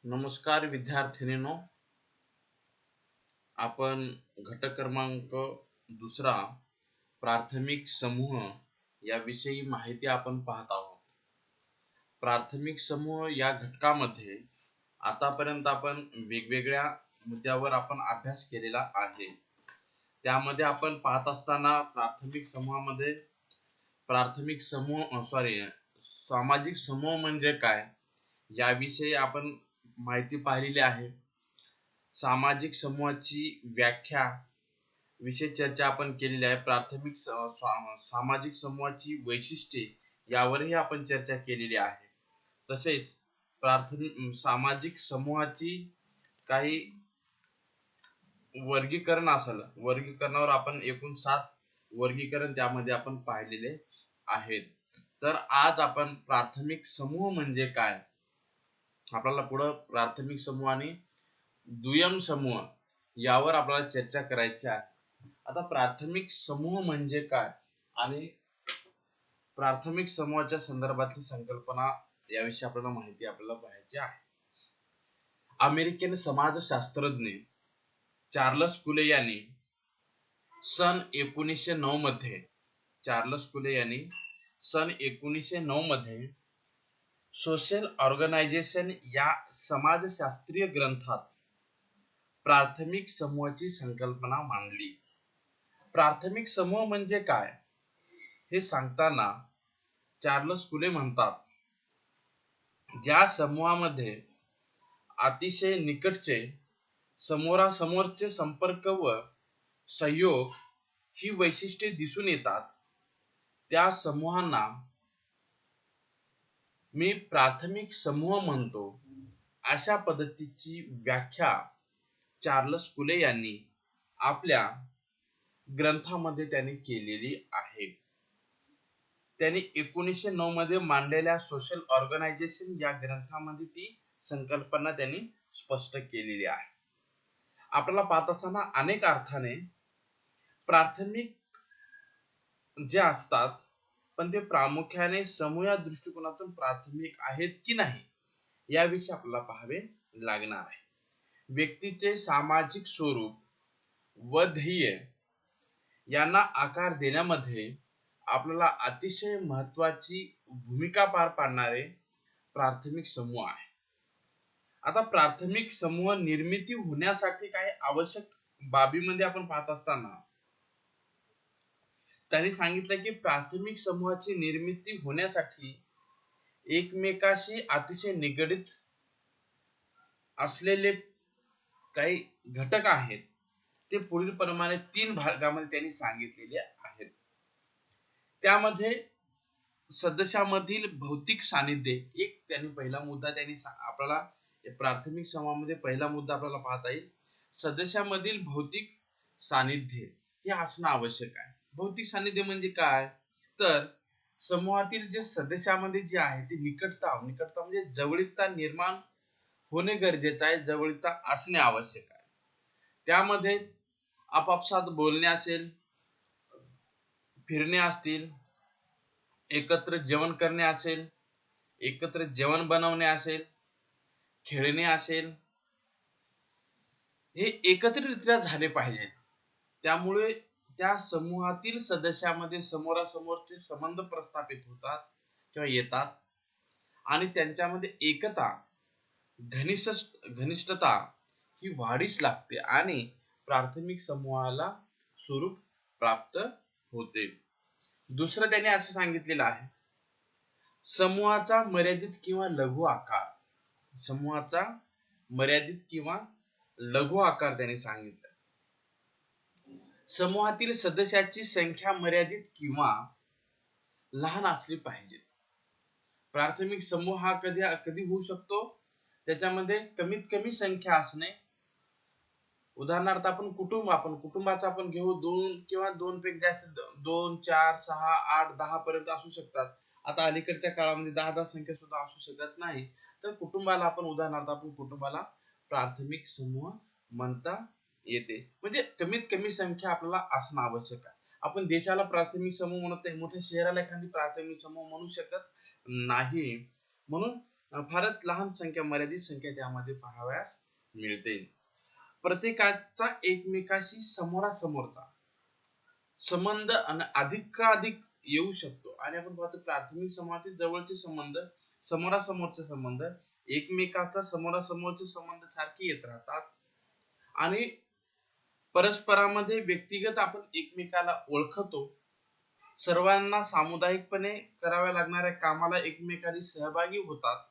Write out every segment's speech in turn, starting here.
नमस्कार विद्यार्थिनींनो, आपण घटक क्रमांक दुसरा प्राथमिक समूह याविषयी माहिती आपण पाहत आहोत. प्राथमिक समूह या घटकामध्ये आतापर्यंत आपण वेगवेगळ्या मुद्द्यावर आपण अभ्यास केलेला आहे. त्यामध्ये आपण पाहत असताना सामाजिक समूह म्हणजे काय याविषयी आपण माहिती पाहिलेली आहे. सामाजिक समूहाची व्याख्या विषय चर्चा आपण केलेली आहे. सामाजिक समूहाची वैशिष्ट्ये यावरही आपण चर्चा केलेली आहे. तसेच सामाजिक समूहाची काही वर्गीकरणावर आपण एकूण 7 वर्गीकरण त्यामध्ये आपण पाहिलेले आहेत. तर आज आपण प्राथमिक समूह म्हणजे काय, आपल्याला पुढे प्राथमिक समूह आणि दुय्यम समूह यावर आपल्याला चर्चा करायची आहे. आता प्राथमिक समूह म्हणजे काय आणि प्राथमिक समूहाच्या संदर्भातली संकल्पना याविषयी आपल्याला माहिती पाहायची आहे. अमेरिकन समाजशास्त्रज्ञ चार्ल्स कुले यांनी सन 1909 मध्ये सोशल ऑर्गनायझेशन या समाजशास्त्रीय ग्रंथात प्राथमिक समूहाची संकल्पना मांडली. प्राथमिक समूह म्हणजे काय हे सांगताना चार्ल्स कुले म्हणतात, ज्या समूहामध्ये अतिशय निकटचे समोरासमोरचे संपर्क व सहयोग ही वैशिष्ट्ये दिसून येतात, त्या समूहांना मी प्राथमिक समूह म्हणतो. अशा पद्धतीची व्याख्या चार्ल्स कुले यांनी आपल्या ग्रंथामध्ये त्यांनी केलेली आहे. त्यांनी 1909 मध्ये मांडलेल्या सोशल ऑर्गनायझेशन या ग्रंथामध्ये ती संकल्पना त्यांनी स्पष्ट केलेली आहे. आपल्याला पाहत असताना अनेक अर्थाने प्राथमिक जे असतात, पण ते प्रामुख्याने समूह दृष्टिकोनातून प्राथमिक आहेत की नाही याविषयी आपल्याला पाहावे लागणार आहे. व्यक्तीचे सामाजिक स्वरूप व ध्येय यांना आकार देण्यामध्ये आपल्याला अतिशय महत्वाची भूमिका पार पाडणारे प्राथमिक समूह आहे. आता प्राथमिक समूह निर्मिती होण्यासाठी काही आवश्यक बाबीमध्ये आपण पाहत असताना त्यांनी सांगितलं की प्राथमिक समूहाची निर्मिती होण्यासाठी एकमेकाशी अतिशय निगडित असलेले काही घटक आहेत. ते पुढील प्रमाणे 3 भागामध्ये त्यांनी सांगितलेले आहेत. त्यामध्ये सदस्यामधील भौतिक सानिध्य एक त्यांनी पहिला मुद्दा आपल्याला प्राथमिक समूहामध्ये पहिला मुद्दा आपल्याला पाहता येईल. सदस्यामधील भौतिक सानिध्य हे असणं आवश्यक आहे. भौतिक सानिध्य म्हणजे काय, तर समूहातील जे सदस्यामध्ये जे आहे ते निकटता म्हणजे जवळीकता निर्माण होणे गरजेचे आहे, जवळीकता असणे आवश्यक आहे. त्यामध्ये आपापसात बोलणे असेल, फिरणे असतील, एकत्र जेवण करणे असेल, एकत्र जेवण बनवणे असेल, खेळणे असेल, हे एकत्रितरित्या झाले पाहिजे. त्यामुळे त्या समूहातील सदस्यामध्ये समोरासमोरचे संबंध प्रस्थापित होतात किंवा येतात आणि त्यांच्यामध्ये एकता घनिष्ठता ही वाढीस लागते आणि प्राथमिक समूहाला स्वरूप प्राप्त होते. दुसरं त्याने असं सांगितलेलं आहे, समूहाचा मर्यादित किंवा लघु आकार त्याने सांगितलं. समूहातील सदस्याची संख्या मर्यादित किंवा लहान असली पाहिजे. प्राथमिक समूह हा कधी होऊ शकतो, त्याच्यामध्ये कमीत कमी संख्या असणे. उदाहरणार्थ आपण कुटुंबाचा आपण घेऊ, 2 किंवा 2 पैकी जास्त 2 4 6 8 10 पर्यंत असू शकतात. आता अलीकडच्या काळामध्ये 10 संख्या सुद्धा असू शकत नाही. तर कुटुंबाला प्राथमिक समूह म्हणता येते. म्हणजे कमीत कमी संख्या आपल्याला असणं आवश्यक आहे. आपण देशाला प्राथमिक समूह म्हणत नाही, मोठ्या शहराला एखादी प्राथमिक समूह म्हणू शकत नाही. म्हणून फारच लहान संख्या, मर्यादित संख्या त्यामध्ये पाहावयास मिळते. प्रत्येकाचा एकमेकाशी समोरासमोरचा संबंध अधिकाधिक येऊ शकतो आणि आपण पाहतो प्राथमिक समूहातील जवळचे संबंध, समोरासमोरचे संबंध, एकमेकाचा समोरासमोरचे संबंध सारखे येत राहतात आणि परस्परांमध्ये व्यक्तिगत आपण एकमेकाला ओळखतो. सर्वांना सामुदायिकपणे कराव्या लागणाऱ्या कामाला एकमेकांनी सहभागी होतात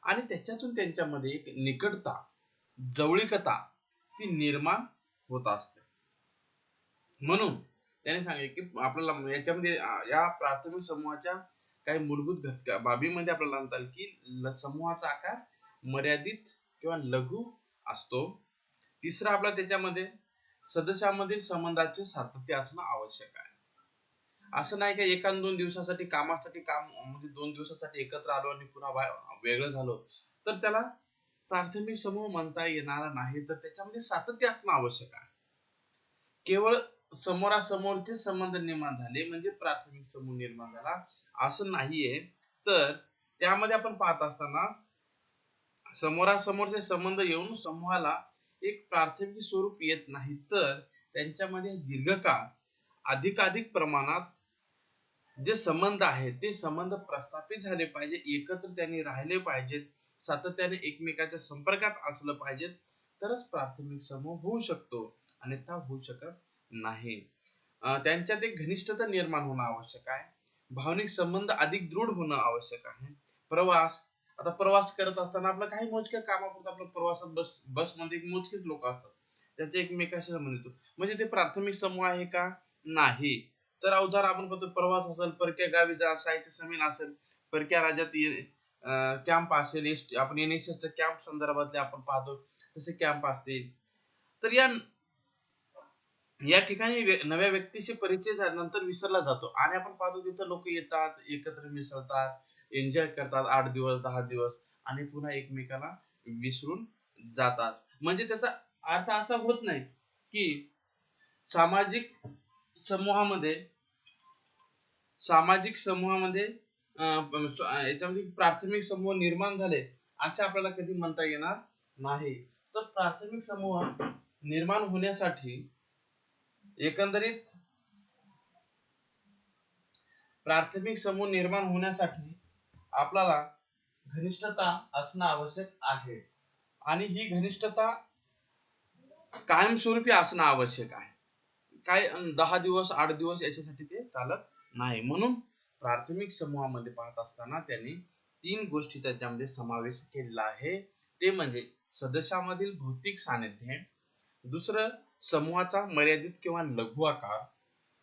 आणि त्याच्यातून त्यांच्यामध्ये एक निकटता, जवळीकता ती निर्माण होत असते. म्हणून त्याने सांगितले की आपल्याला याच्यामध्ये या प्राथमिक समूहाच्या काही मूलभूत बाबीमध्ये आपल्याला म्हणता येईल की समूहाचा आकार मर्यादित किंवा लघु असतो. तिसरा आपला त्याच्यामध्ये सदस्यांमधील संबंधाचे सातत्य असणं आवश्यक आहे. असं नाही का एका दोन दिवसासाठी कामासाठी म्हणजे 2 दिवसासाठी एकत्र आलो आणि पुन्हा वेगळं झालो तर त्याला प्राथमिक समूह म्हणता येणार नाही. तर त्याच्यामध्ये सातत्य असणं आवश्यक आहे. केवळ समोरासमोरचे संबंध निर्माण झाले म्हणजे प्राथमिक समूह निर्माण झाला असं नाहीये. तर त्यामध्ये आपण पाहत असताना समोरासमोरचे संबंध येऊन समूहाला एक प्राथमिक स्वरूप येत नाही, तर त्यांच्यामध्ये दीर्घकाळ अधिकाधिक प्रमाणात जे संबंध आहेत ते संबंध प्रस्थापित झाले पाहिजे, एकत्र त्यांनी राहिले पाहिजेत, सातत्याने एकमेकाच्या संपर्कात असलं पाहिजे, तरच प्राथमिक समूह होऊ शकतो, अन्यथा होऊ शकत नाही. त्यांच्यात एक घनिष्ठता निर्माण होणं आवश्यक आहे. भावनिक संबंध अधिक दृढ होणं आवश्यक आहे. आता प्रवास करत असताना आपलं काही मोजक्या कामापुरतं आपलं प्रवासात बसमध्ये मोजकेच लोक असतात, त्यांचे एकमेकाशी संबंध येतो, म्हणजे ते प्राथमिक समूह आहे का? नाही. तर उदाहरण आपण बघतो, प्रवास असेल, परक्या गावी जा, साहित्य संमेलन असेल, परक्या राज्यात कॅम्प असेल, आपण NSS च्या कॅम्प संदर्भातले आपण पाहतो तसे कॅम्प असतील. तर या ठिकाणी नव्या व्यक्तीशी परिचय झाल्यानंतर विसरला जातो आणि आपण पाहतो तिथं लोक येतात, एकत्र मिसळतात, एन्जॉय करतात 8 दिवस 10 दिवस आणि पुन्हा एकमेकाला विसरून जातात. म्हणजे त्याचा अर्थ असा होत नाही की सामाजिक समूहामध्ये याच्यामध्ये प्राथमिक समूह निर्माण झाले असे आपल्याला कधी म्हणता येणार नाही. तर प्राथमिक समूह निर्माण होण्यासाठी एकंदरीत आपल्याला घनिष्ठता असणं आवश्यक आहे आणि ही घनिष्ठता कायमस्वरूपी असणं आवश्यक आहे. काय 10 दिवस 8 दिवस याच्यासाठी ते चालत नाही. म्हणून प्राथमिक समूहामध्ये पाहत असताना त्यांनी 3 गोष्टी त्याच्यामध्ये समावेश केलेला आहे. ते म्हणजे सदस्यांमधील भौतिक सानिध्य, दुसरं समूहाचा मर्यादित किंवा लघु आकार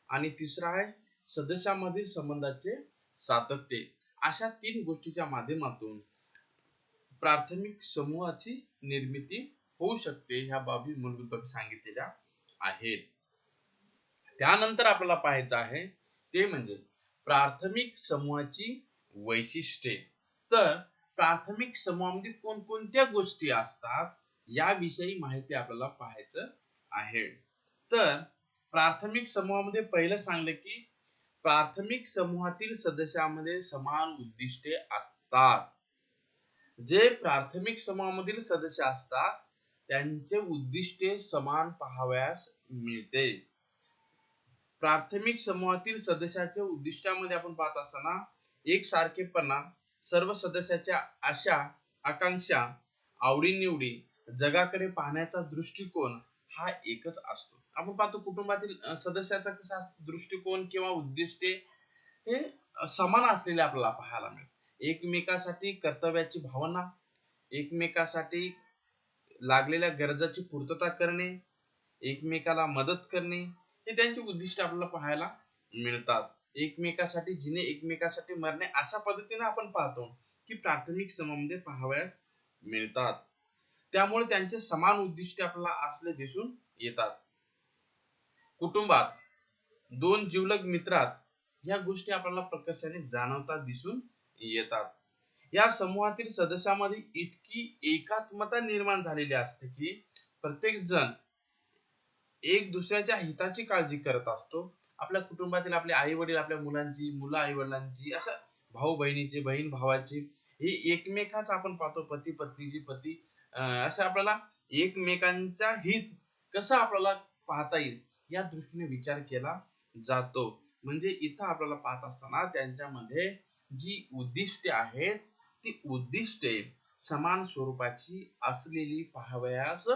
आणि तिसरा आहे सदस्यांमधील संबंधाचे सातत्य. अशा 3 गोष्टीच्या माध्यमातून प्राथमिक समूहाची निर्मिती होऊ शकते. ह्या बाबी मूलभूत बाबी सांगितलेल्या आहेत. त्यानंतर आपल्याला पाहायचं आहे ते म्हणजे प्राथमिक समूहाची वैशिष्ट्ये. तर प्राथमिक समूहामध्ये कोणकोणत्या गोष्टी असतात याविषयी माहिती आपल्याला पाहायचं आहे. तर प्राथमिक समूहामध्ये पहिलं सांगलं की प्राथमिक समूहातील सदस्यांमध्ये समान उद्दिष्टे असतात. जे प्राथमिक समूहामधील सदस्य असतात त्यांचे उद्दिष्टे समान पाहावयास मिळते. प्राथमिक समूहातील सदस्याच्या उद्दिष्टामध्ये आपण पाहत असताना एकसारखेपणा, सर्व सदस्याच्या आशा आकांक्षा, आवडीनिवडी, जगाकडे पाहण्याचा दृष्टिकोन हा एकच असतो. आपण पाहतो कुटुंबातील सदस्याचा कसा दृष्टिकोन किंवा उद्दिष्टे हे समान असलेले आपल्याला पाहायला मिळते. एकमेकासाठी कर्तव्याची भावना, एकमेकासाठी लागलेल्या गरजाची पूर्तता करणे, एकमेकाला मदत करणे हे त्यांची उद्दिष्ट आपल्याला पाहायला मिळतात. एकमेकासाठी जिने एकमेकासाठी मरणे अशा पद्धतीने आपण पाहतो की प्राथमिक समूहामध्ये पाहावयास मिळतात. त्यामुळे त्यांचे समान उद्दिष्ट आपल्याला असले दिसून येतात. कुटुंबात 2 जिवलग मित्रात या गोष्टी आपल्याला प्रकर्षाने जाणवतात, दिसून येतात. या समूहातील सदस्यांमध्ये इतकी एकात्मता निर्माण झालेली असते की प्रत्येक जण एक दुसऱ्याच्या हिताची काळजी करत असतो. आपल्या कुटुंबातील आपले आई वडील आपल्या मुलांची, मुलं आई वडिलांची, अशा भाऊ बहिणीची, बहीण भावाची हे एकमेकाच आपण पाहतो, पती पत्नीची पती असं आपल्याला एकमेकांचा हित कसं आपल्याला पाहता येईल या दृष्टीने विचार केला जातो. म्हणजे इथं आपल्याला पाहत असताना त्यांच्यामध्ये जी उद्दिष्टे आहेत ती उद्दिष्टे समान स्वरूपाची असलेली पाहावयास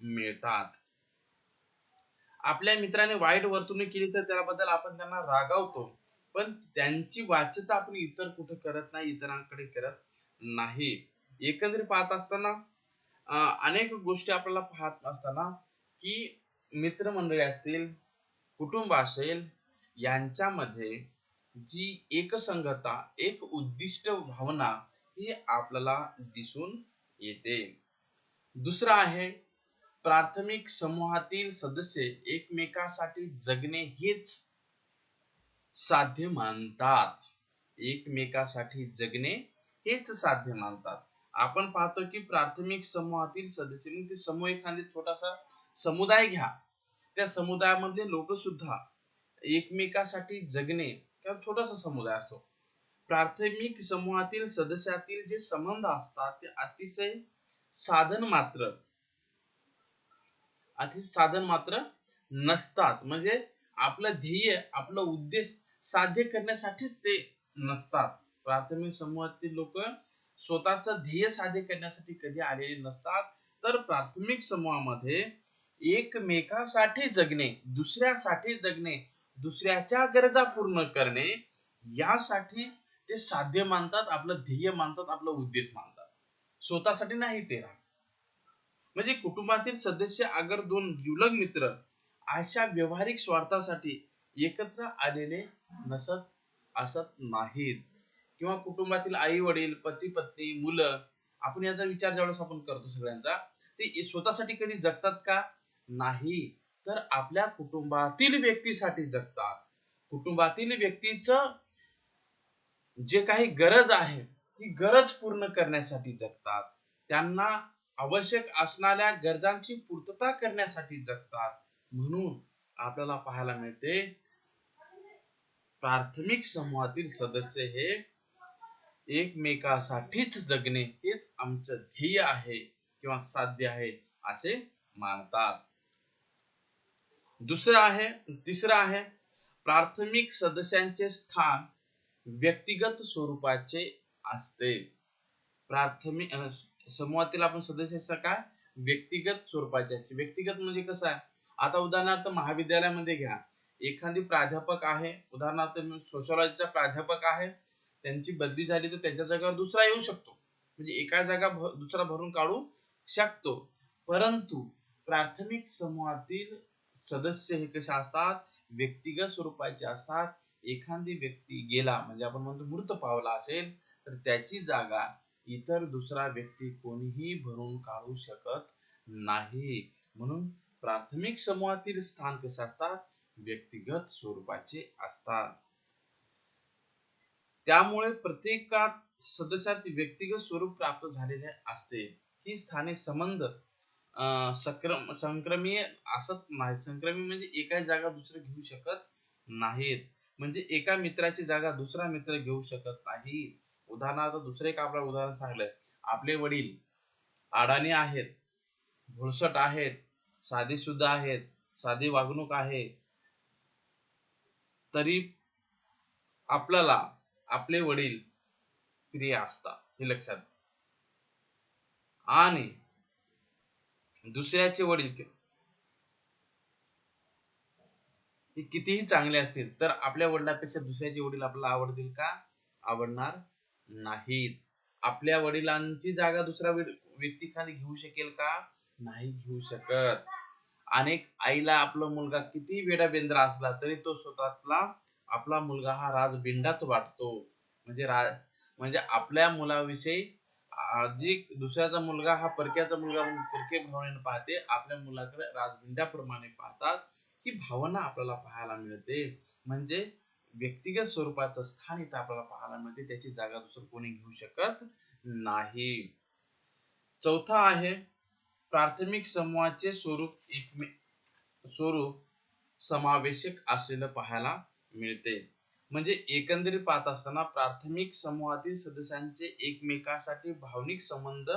मिळतात. आपल्या मित्राने वाईट वर्तणूक केली तर त्याबद्दल आपण त्यांना रागावतो, पण त्यांची वाच्यता आपण इतर कुठे करत नाही, इतरांकडे करत नाही. एकंदरीत पाहत असताना अनेक गोष्टी आपल्याला पाहत असताना की मित्रमंडळी असतील, कुटुंब असेल, यांच्यामध्ये जी एकसंगता, एक उद्दिष्ट भावना ही आपल्याला दिसून येते. दुसरं आहे, प्राथमिक समूहातील सदस्य एकमेकांसाठी जगणे हेच साध्य मानतात. एकमेकांसाठी जगणे हेच साध्य मानतात. आपण पाहतो की प्राथमिक समूहातील सदस्य, मग ते समूह एखादा छोटासा समुदाय घ्या, त्या समुदायामधले लोक सुद्धा एकमेकांसाठी जगणे, किंवा छोटासा समुदाय असतो, प्राथमिक समूहातील सदस्यातील जे संबंध असतात ते साधन मात्र नसतात. म्हणजे आपलं ध्येय, आपलं उद्देश साध्य करण्यासाठीच ते नसतात. प्राथमिक समूहातील लोक स्वतःच ध्येय साध्य करण्यासाठी कधी आलेले नसतात, तर प्राथमिक समूहामध्ये एकमेकांसाठी जगणे, दुसऱ्यासाठी जगणे, दुसऱ्याच्या गरजा पूर्ण करणे यासाठी ते साध्य मानतात, आपलं ध्येय मानतात, आपला उद्देश मानतात, स्वतःसाठी नाही ते. म्हणजे कुटुंबातील सदस्य अगर दोन जिवलग मित्र अशा व्यवहारिक स्वार्थासाठी एकत्र आलेले असत नाहीत, किंवा कुटुंबातील आई वडील, पती पत्नी, मुलं, आपण याचा विचार ज्यावेळेस आपण करतो सगळ्यांचा, ते स्वतःसाठी कधी जगतात का? नाही, तर आपल्या कुटुंबातील व्यक्तीसाठी जगतात. कुटुंबातील व्यक्तीच जे काही गरज आहे ती गरज पूर्ण करण्यासाठी जगतात. त्यांना आवश्यक असणाऱ्या गरजांची पूर्तता करण्यासाठी जगतात. म्हणून आपल्याला पाहायला मिळते, प्राथमिक समूहातील सदस्य हे एकमेकांसाठीच जगणे हेच आमचं ध्येय आहे किंवा साध्य आहे असे मानतात. तिसरं आहे, प्राथमिक सदस्यांचे स्थान व्यक्तिगत स्वरूपाचे असते. प्राथमिक समूहातील आपण सदस्य काय व्यक्तिगत स्वरूपाचे असते. व्यक्तिगत म्हणजे कसं आहे, आता उदाहरणार्थ महाविद्यालयामध्ये घ्या, एखादी प्राध्यापक आहे, उदाहरणार्थ सोशियोलॉजीचा प्राध्यापक आहे, त्यांची बदली झाली तर त्यांच्या जागेवर दुसरा येऊ शकतो, म्हणजे एका जागा दुसरा भरून काढू शकतो. परंतु प्राथमिक समूहातील सदस्य हे कसे असतात, व्यक्तिगत स्वरूपाचे असतात. एखादी व्यक्ती गेला म्हणजे आपण म्हणतो मृत पावला असेल तर त्याची जागा इतर दुसरा व्यक्ती कोणीही भरून काढू शकत नाही. म्हणून प्राथमिक समूहातील स्थान कसे असतात, व्यक्तिगत स्वरूपाचे असतात. त्यामुळे प्रत्येकात सदस्यात व्यक्तिगत स्वरूप प्राप्त झालेले असते. ही स्थाने संबंध संक्रमीय असत नाही. संक्रमी म्हणजे एका जागा दुसरं घेऊ शकत नाहीत. म्हणजे एका मित्राची जागा दुसरा मित्र घेऊ शकत नाही. उदाहरणार्थ दुसरे एक आपलं उदाहरण सांगलंय, आपले वडील अडाणी आहेत, भोळसट आहेत, साधी सुद्धा आहेत, साधी वागणूक आहे, तरी आपल्याला आपले वडील प्रिय असतात, हे लक्षात. आणि दुसऱ्याचे वडील कितीही चांगले असतील तर आपल्या वडिलांपेक्षा दुसऱ्याचे वडील आपल्याला आवडतील का? आवडणार नाहीत. आपल्या वडिलांची जागा दुसरा व्यक्ती खाली घेऊ शकेल का? नाही घेऊ शकत. अनेक आईला आपला मुलगा किती वेडाबेंद्रा असला तरी तो स्वतःला आपला मुलगा हा राजबिंडाच वाटतो. म्हणजे आपल्या मुलाविषयी जी दुसऱ्याचा मुलगा हा परक्याचा मुलगा म्हणून परके भावनेने पाहते, आपल्या मुलाकडे राजबिंडाप्रमाणे पाहतात. ही भावना आपल्याला पाहायला मिळते. म्हणजे व्यक्तिगत स्वरूपाचं स्थान इथं आपल्याला पाहायला मिळते, त्याची जागा दुसरं कोणी घेऊ शकत नाही. चौथा आहे, प्राथमिक समूहाचे स्वरूप समावेशक असलेलं पाहायला मिळते. म्हणजे एकंदरीत पाहत असताना प्राथमिक समूहातील सदस्यांचे एकमेकांसाठी भावनिक संबंध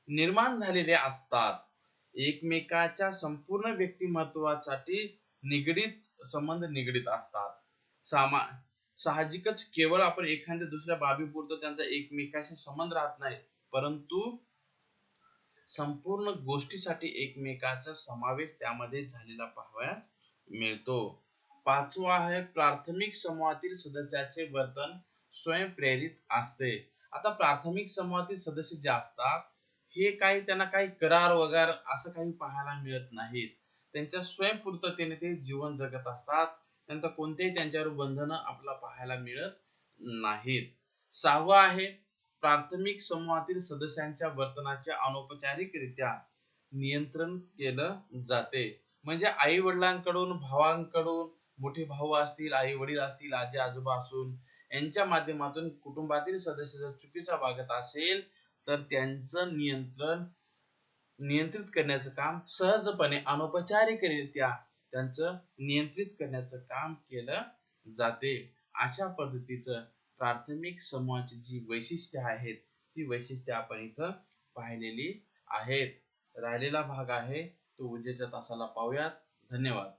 निर्माण झालेले असतात. एकमेकाच्या संपूर्ण व्यक्तिमत्वासाठी संबंध निगडीत असतात. साहजिकच केवळ आपण एखाद्या दुसऱ्या बाबीपुरतं त्यांचा एकमेकाशी संबंध राहत नाही, परंतु संपूर्ण गोष्टीसाठी एकमेकाचा समावेश त्यामध्ये झालेला पाहावयास मिळतो. पाचवा आहे प्राथमिक समूहातील सदस्याचे वर्तन स्वयंप्रेरित असते. आता प्राथमिक समूहातील सदस्य जे असतात हे त्यांना काही करार वगैरे असं काही पाहायला मिळत नाहीत. त्यांच्या स्वयंपूर्ततेने ते जीवन जगत असतात. त्यांचा कोणतेही त्यांच्यावर बंधन आपल्याला पाहायला मिळत नाहीत. सहावा आहे प्राथमिक समूहातील सदस्यांच्या वर्तनाचे अनौपचारिकरित्या नियंत्रण केलं जाते. म्हणजे आई वडिलांकडून, भावांकडून, मोठे भाऊ असतील, आई वडील असतील, आजी आजोबा असून यांच्या माध्यमातून कुटुंबातील सदस्य जर चुकीचा वागत असेल तर त्यांचं नियंत्रित करण्याचं काम सहजपणे अनौपचारिकरित्या त्यांचं नियंत्रित करण्याचं काम केलं जाते. अशा पद्धतीचं प्राथमिक समूहाची जी वैशिष्ट्ये आहेत ती वैशिष्ट्ये आपण इथं पाहिलेली आहेत. राहिलेला भाग आहे तो उद्याच्या तासाला पाहूयात. धन्यवाद.